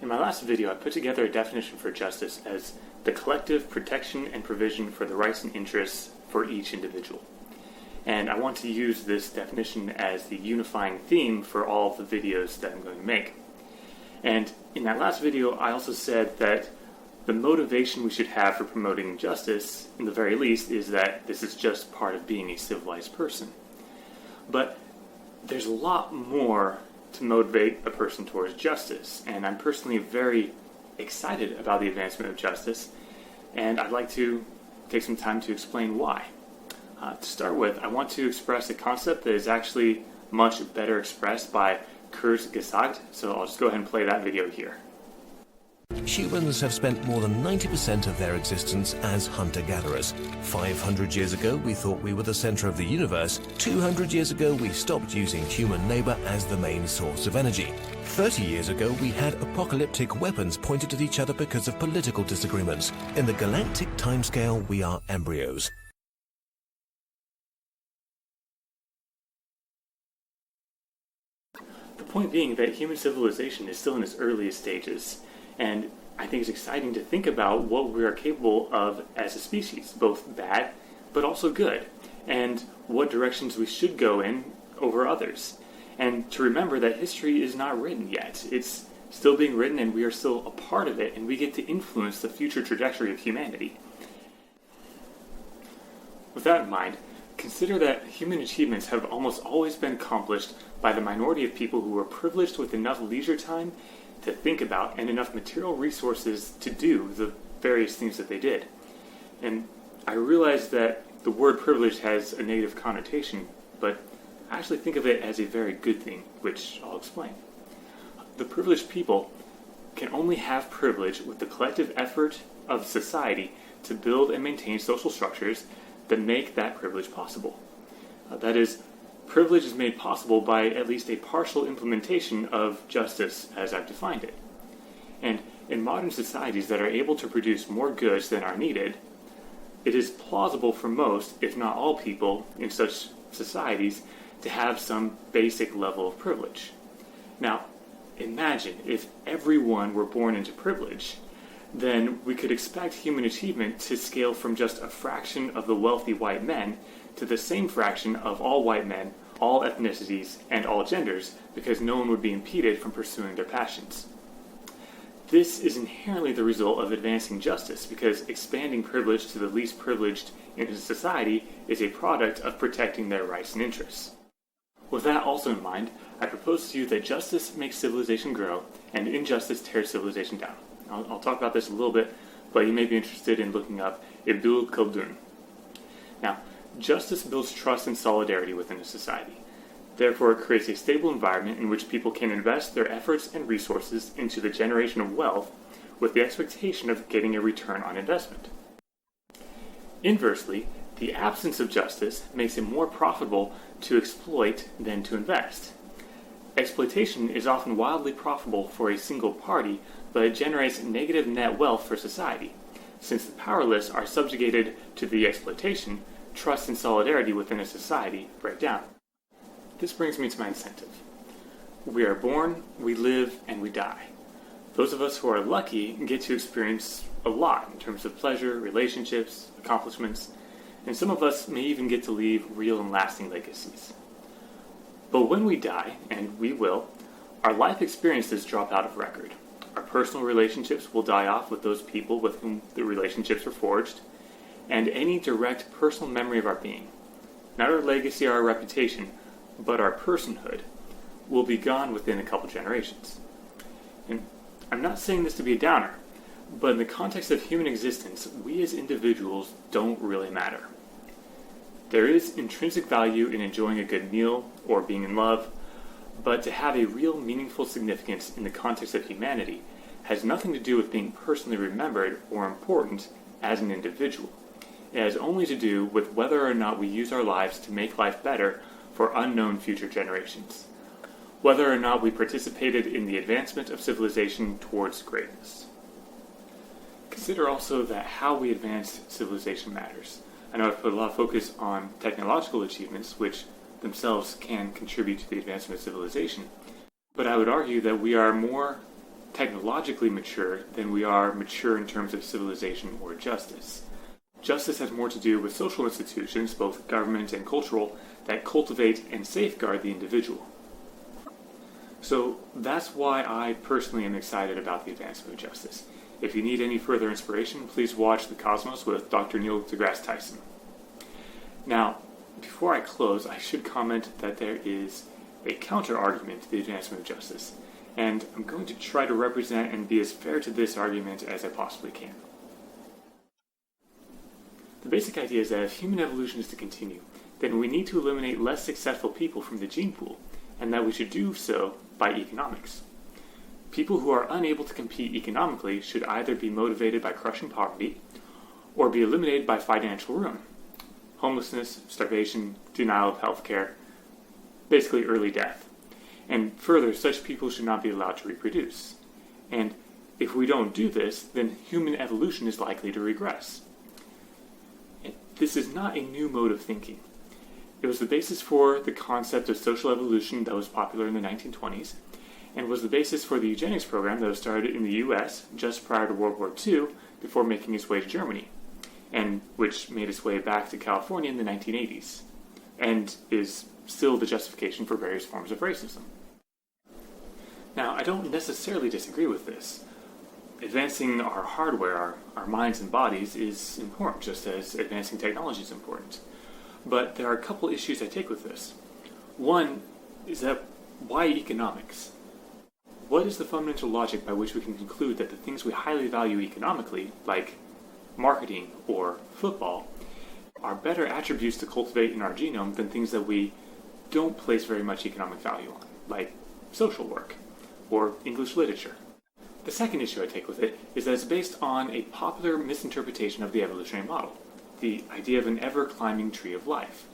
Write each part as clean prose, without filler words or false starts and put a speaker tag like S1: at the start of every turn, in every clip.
S1: In my last video, I put together a definition for justice as the collective protection and provision for the rights and interests for each individual. And I want to use this definition as the unifying theme for all of the videos that I'm going to make. And in that last video, I also said that the motivation we should have for promoting justice, in the very least, is that this is just part of being a civilized person. But there's a lot more to motivate a person towards justice, and I'm personally very excited about the advancement of justice, and I'd like to take some time to explain why. To start with, I want to express a concept that is actually much better expressed by Gesagt, so I'll just go ahead and play that video here.
S2: Humans have spent more than 90% of their existence as hunter-gatherers. 500 years ago, we thought we were the center of the universe. 200 years ago, we stopped using human labor as the main source of energy. 30 years ago, we had apocalyptic weapons pointed at each other because of political disagreements. In the galactic timescale, we are embryos.
S1: The point being that human civilization is still in its earliest stages, and I think it's exciting to think about what we are capable of as a species, both bad but also good, and what directions we should go in over others. And to remember that history is not written yet. It's still being written, and we are still a part of it, and we get to influence the future trajectory of humanity. With that in mind, consider that human achievements have almost always been accomplished by the minority of people who were privileged with enough leisure time to think about and enough material resources to do the various things that they did. And I realize that the word privilege has a negative connotation, but I actually think of it as a very good thing, which I'll explain. The privileged people can only have privilege with the collective effort of society to build and maintain social structures that make that privilege possible. That is, privilege is made possible by at least a partial implementation of justice as I've defined it. And in modern societies that are able to produce more goods than are needed, it is plausible for most, if not all people, in such societies to have some basic level of privilege. Now, imagine if everyone were born into privilege, then we could expect human achievement to scale from just a fraction of the wealthy white men to the same fraction of all white men, all ethnicities, and all genders, because no one would be impeded from pursuing their passions. This is inherently the result of advancing justice, because expanding privilege to the least privileged in a society is a product of protecting their rights and interests. With that also in mind, I propose to you that justice makes civilization grow, and injustice tears civilization down. I'll talk about this a little bit, but you may be interested in looking up Abdul Khaldun. Now, justice builds trust and solidarity within a society. Therefore, it creates a stable environment in which people can invest their efforts and resources into the generation of wealth with the expectation of getting a return on investment. Inversely, the absence of justice makes it more profitable to exploit than to invest. Exploitation is often wildly profitable for a single party, but it generates negative net wealth for society. Since the powerless are subjugated to the exploitation, trust and solidarity within a society break down. This brings me to my incentive. We are born, we live, and we die. Those of us who are lucky get to experience a lot in terms of pleasure, relationships, accomplishments, and some of us may even get to leave real and lasting legacies. But when we die, and we will, our life experiences drop out of record. Our personal relationships will die off with those people with whom the relationships were forged, and any direct personal memory of our being, not our legacy or our reputation, but our personhood, will be gone within a couple generations. And I'm not saying this to be a downer, but in the context of human existence, we as individuals don't really matter. There is intrinsic value in enjoying a good meal or being in love, but to have a real meaningful significance in the context of humanity has nothing to do with being personally remembered or important as an individual. It has only to do with whether or not we use our lives to make life better for unknown future generations, whether or not we participated in the advancement of civilization towards greatness. Consider also that how we advance civilization matters. I know I've put a lot of focus on technological achievements, which themselves can contribute to the advancement of civilization. But I would argue that we are more technologically mature than we are mature in terms of civilization or justice. Justice has more to do with social institutions, both government and cultural, that cultivate and safeguard the individual. So that's why I personally am excited about the advancement of justice. If you need any further inspiration, please watch The Cosmos with Dr. Neil deGrasse Tyson. Now, before I close, I should comment that there is a counter-argument to the advancement of justice, and I'm going to try to represent and be as fair to this argument as I possibly can. The basic idea is that if human evolution is to continue, then we need to eliminate less successful people from the gene pool, and that we should do so by economics. People who are unable to compete economically should either be motivated by crushing poverty or be eliminated by financial ruin. Homelessness, starvation, denial of health care, basically early death. And further, such people should not be allowed to reproduce. And if we don't do this, then human evolution is likely to regress. And this is not a new mode of thinking. It was the basis for the concept of social evolution that was popular in the 1920s, and was the basis for the eugenics program that was started in the US just prior to World War II before making its way to Germany, and which made its way back to California in the 1980s, and is still the justification for various forms of racism. Now, I don't necessarily disagree with this. Advancing our hardware, our minds and bodies, is important, just as advancing technology is important. But there are a couple issues I take with this. One is that why economics? What is the fundamental logic by which we can conclude that the things we highly value economically, like marketing or football, are better attributes to cultivate in our genome than things that we don't place very much economic value on, like social work or English literature? The second issue I take with it is that it's based on a popular misinterpretation of the evolutionary model, the idea of an ever-climbing tree of life.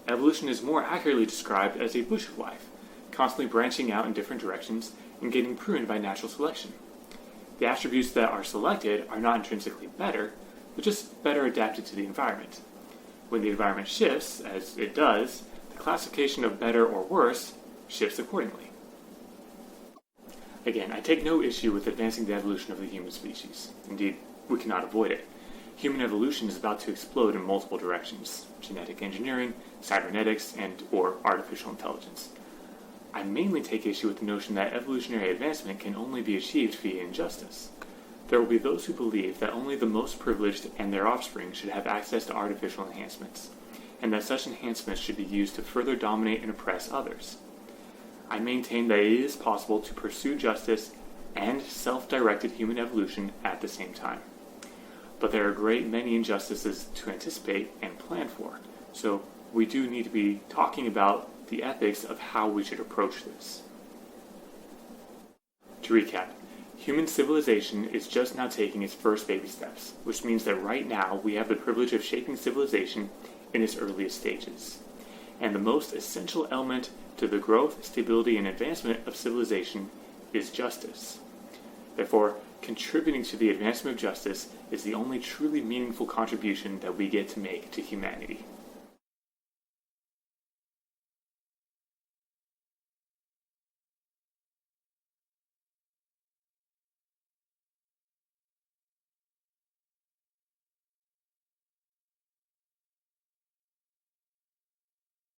S1: Evolution is more accurately described as a bush of life, constantly branching out in different directions and getting pruned by natural selection. The attributes that are selected are not intrinsically better, but just better adapted to the environment. When the environment shifts, as it does, the classification of better or worse shifts accordingly. Again, I take no issue with advancing the evolution of the human species. Indeed, we cannot avoid it. Human evolution is about to explode in multiple directions: genetic engineering, cybernetics, and/or artificial intelligence. I mainly take issue with the notion that evolutionary advancement can only be achieved via injustice. There will be those who believe that only the most privileged and their offspring should have access to artificial enhancements, and that such enhancements should be used to further dominate and oppress others. I maintain that it is possible to pursue justice and self-directed human evolution at the same time. But there are a great many injustices to anticipate and plan for, so we do need to be talking about the ethics of how we should approach this. To recap, human civilization is just now taking its first baby steps, which means that right now we have the privilege of shaping civilization in its earliest stages. And the most essential element to the growth, stability, and advancement of civilization is justice. Therefore, contributing to the advancement of justice is the only truly meaningful contribution that we get to make to humanity.